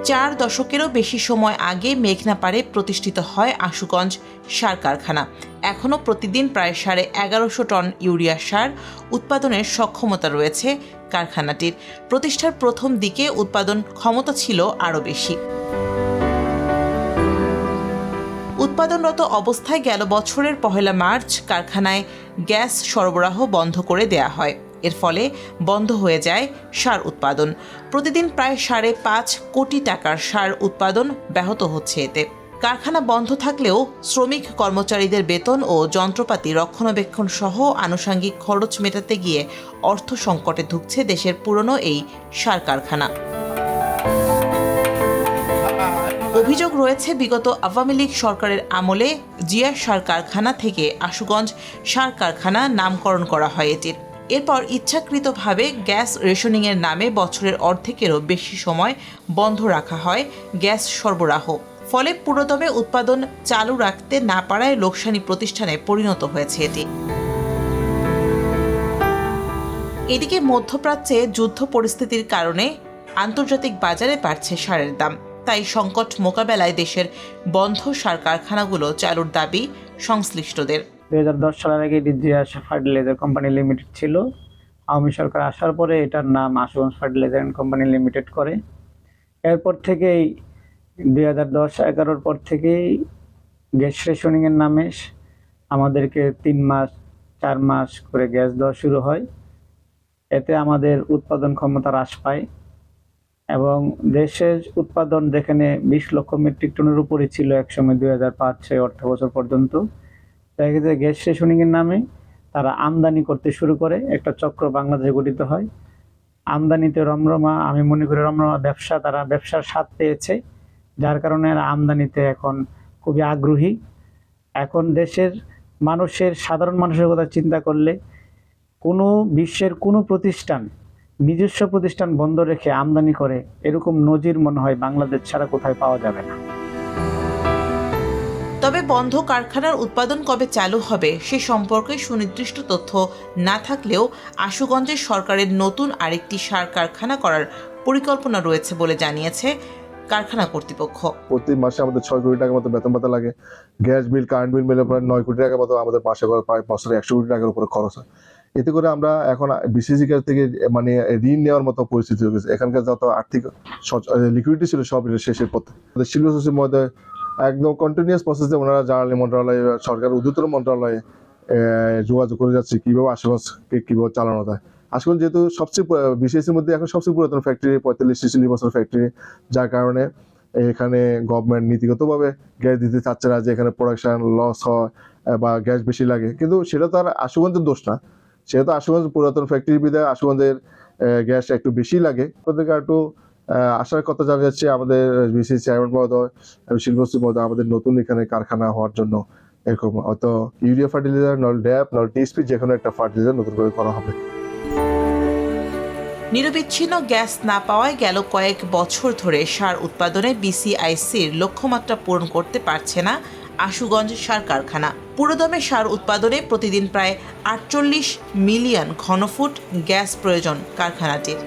4 দশকেরও বেশি সময় আগে মেঘনা পাড়ে প্রতিষ্ঠিত হয় আশুগঞ্জ সার কারখানা। এখনও প্রতিদিন প্রায় 1150 টন ইউরিয়া সার উৎপাদনের সক্ষমতা রয়েছে কারখানাটির। প্রতিষ্ঠার প্রথম দিকে উৎপাদন ক্ষমতা ছিল আরও বেশি। উৎপাদনরত অবস্থায় গেল বছরের 1 মার্চ কারখানায় গ্যাস সরবরাহ বন্ধ করে দেয়া হয়। এর ফলে বন্ধ হয়ে যায় সার উৎপাদন। প্রতিদিন প্রায় 5.5 কোটি টাকার সার উৎপাদন ব্যাহত হচ্ছে এতে। কারখানা বন্ধ থাকলেও শ্রমিক কর্মচারীদের বেতন ও যন্ত্রপাতি রক্ষণাবেক্ষণ সহ আনুষঙ্গিক খরচ মেটাতে গিয়ে অর্থ সংকটে ধুঁকছে দেশের পুরনো এই সার কারখানা। অভিযোগ রয়েছে, বিগত আওয়ামী লীগ সরকারের আমলে জিয়া সার কারখানা থেকে আশুগঞ্জ সার কারখানা নামকরণ করা হয় এটির। এরপর ইচ্ছাকৃতভাবে গ্যাস রেশনিংয়ের নামে বছরের অর্ধেকেরও বেশি সময় বন্ধ রাখা হয় গ্যাস সরবরাহ। ফলে পুরোদমে উৎপাদন চালু রাখতে না পারায় লোকসানি প্রতিষ্ঠানে পরিণত হয়েছে এটি। এদিকে মধ্যপ্রাচ্যে যুদ্ধ পরিস্থিতির কারণে আন্তর্জাতিক বাজারে বাড়ছে সারের দাম। তাই সংকট মোকাবেলায় দেশের বন্ধ সার কারখানাগুলো চালুর দাবি সংশ্লিষ্টদের। 2010 সালের আগে জিয়া ফার্টিলাইজার কোম্পানি লিমিটেড ছিল। আওয়ামী সরকার আসার পরে এটার নাম Ashuganj fertiliser and company limited করে। এরপর থেকেই 2010-11 পর থেকেই গ্যাস রেশনিংয়ের নামে আমাদেরকে 3 মাস 4 মাস করে গ্যাস দেওয়া শুরু হয়। এতে আমাদের উৎপাদন ক্ষমতা হ্রাস পায় এবং দেশের উৎপাদন যেখানে 20 লক্ষ মেট্রিক টনের উপরে ছিল একসময় 2005-06 অর্থ বছর পর্যন্ত, দেখা গেছে গ্যাস রেশনিংয়ের নামে তারা আমদানি করতে শুরু করে। একটা চক্র বাংলাদেশে গঠিত হয়। আমদানিতে রমরমা, আমি মনে করি রমরমা ব্যবসা, তারা ব্যবসার স্বাদ পেয়েছে, যার কারণে আমদানিতে এখন খুবই আগ্রহী। এখন দেশের মানুষের, সাধারণ মানুষের কথা চিন্তা করলে কোনো বিশ্বের কোনো প্রতিষ্ঠান নিজস্ব প্রতিষ্ঠান বন্ধ রেখে আমদানি করে এরকম নজির মনে হয় বাংলাদেশ ছাড়া কোথায় পাওয়া যাবে না। তবে বন্ধ কারখানার উৎপাদন কবে চালু হবে সে সম্পর্কে সুনির্দিষ্ট তথ্য না থাকলেও আশুগঞ্জে সরকারের নতুন আরেকটি সার কারখানা করার পরিকল্পনা রয়েছে বলে জানিয়েছে কারখানা কর্তৃপক্ষ। প্রতি মাসে আমাদের 6 কোটি টাকার মতো বেতন ভাতা লাগে। গ্যাস বিল, কারেন্ট বিল মিলে প্রায় 9 কোটি টাকার মতো আমাদের মাসে প্রায় বছরে 100 কোটি টাকার উপরে খরচ হয়। এতে করে আমরা এখন বিসিসি কাছ থেকে মানে ঋণ নেওয়ার মতো পরিস্থিতি হয়ে গেছে। এখানকার যত আর্থিক লিকুইডিটি ছিল সব শেষের পথে। শিল্প সচিবের মধ্যে একদম কন্টিনিউয়াস প্রসেসে ওনারা জ্বালানি মন্ত্রণালয়, সরকার উদ্যোতন মন্ত্রণালয়ে যোগাযোগ করে যাচ্ছে কীভাবে আশুগঞ্জকে কীভাবে চালানো যায়। আশুগঞ্জ যেহেতু সবচেয়ে বিসিএসির মধ্যে এখন সবচেয়ে পুরাতন ফ্যাক্টরি, 45-46 বছর ফ্যাক্টরি, যার কারণে এখানে গভর্নমেন্ট নীতিগতভাবে গ্যাস দিতে চাচ্ছে না যে এখানে প্রোডাকশন লস হয় বা গ্যাস বেশি লাগে। কিন্তু সেটা তো আর আশুগঞ্জের দোষ না, সেটা তো আশুগঞ্জ পুরাতন ফ্যাক্টরির বিধায় আশুগঞ্জের গ্যাস একটু বেশি লাগে। প্রত্যেকে একটু আসার কথা জানা যাচ্ছে আমাদের বিসিসি চেয়ারম্যান মহোদয়, শিল্প সচিব মহোদয় আমাদের নতুন এখানে কারখানা হওয়ার জন্য এরকম হয়তো ইউরিয়া ফার্টিলাইজার, নল ড্যাপ, নল টিএসপি, যে কোনো একটা ফার্টিলাইজার নতুন করে করা হবে। নিরবিচ্ছিন্ন গ্যাস না পাওয়ায় গেল কয়েক বছর ধরে সার উৎপাদনে বিসিআইসির লক্ষ্যমাত্রা পূরণ করতে পারছে না আশুগঞ্জ সার কারখানা। পুরোদমে সার উৎপাদনে প্রতিদিন প্রায় 48 মিলিয়ন ঘনফুট গ্যাস প্রয়োজন কারখানাটির।